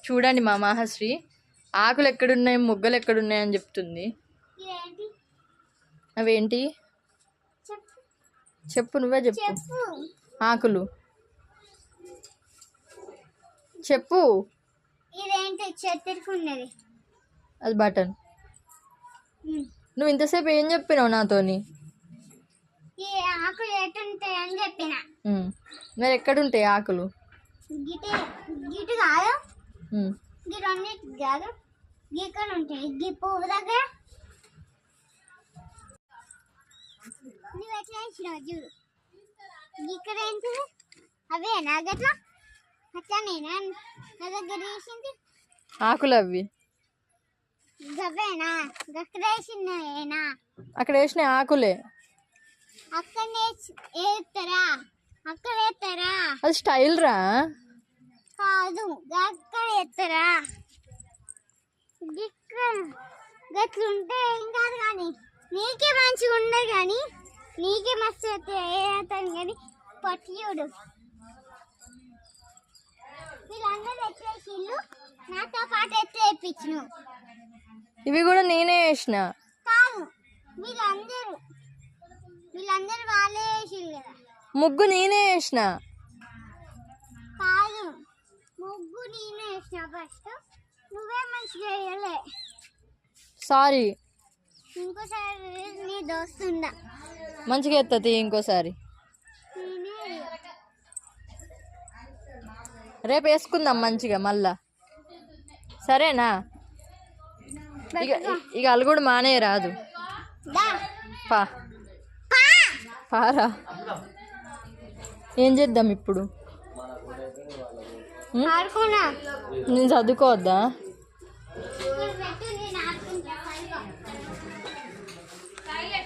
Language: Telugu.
చూడండి మా మాహశ్రీ ఆకులు ఎక్కడున్నాయి మొగ్గలు ఎక్కడున్నాయి అని చెప్తుంది. అవేంటి చెప్పు, నువ్వే చెప్పు. ఆకులు చెప్పు. అది బటన్. నువ్వు ఇంతసేపు ఏం చెప్పినావు నాతోని? మరి ఎక్కడుంటాయి ఆకులు? ఆకులు అవి అక్కడ వేసిన ఆకులే. అది స్టైల్ రా. కాదు అక్కడ ఎత్తరా గట్లుంటే ఏం కాదు, కానీ నీకే మంచిగా ఉండదు, కానీ నీకే మస్తు అవుతాను. కానీ పట్టియుడు వీళ్ళందరూ ఎత్తేసిళ్ళు, నాతో పాటు ఎత్తేపించిన. ఇవి కూడా నేనే వేసిన. కాదు వీళ్ళందరూ వాళ్ళే వేసిళ్ళు కదా. ముగ్గు నేనే వేసిన. కాదు ముగ్గు నేనే వేసిన ఫస్ట్, నువ్వే మంచిగా వేయలే. సారీ. ఇంకోసారి నీ దోస్తుందా మంచిగా ఎత్తది ఇంకోసారి. రేపు వేసుకుందాం మంచిగా మళ్ళా, సరేనా? ఇక అలుగుడు మానే రాదు. పారా. ఏం చేద్దాం ఇప్పుడు? నేను చదువుకోవద్దా?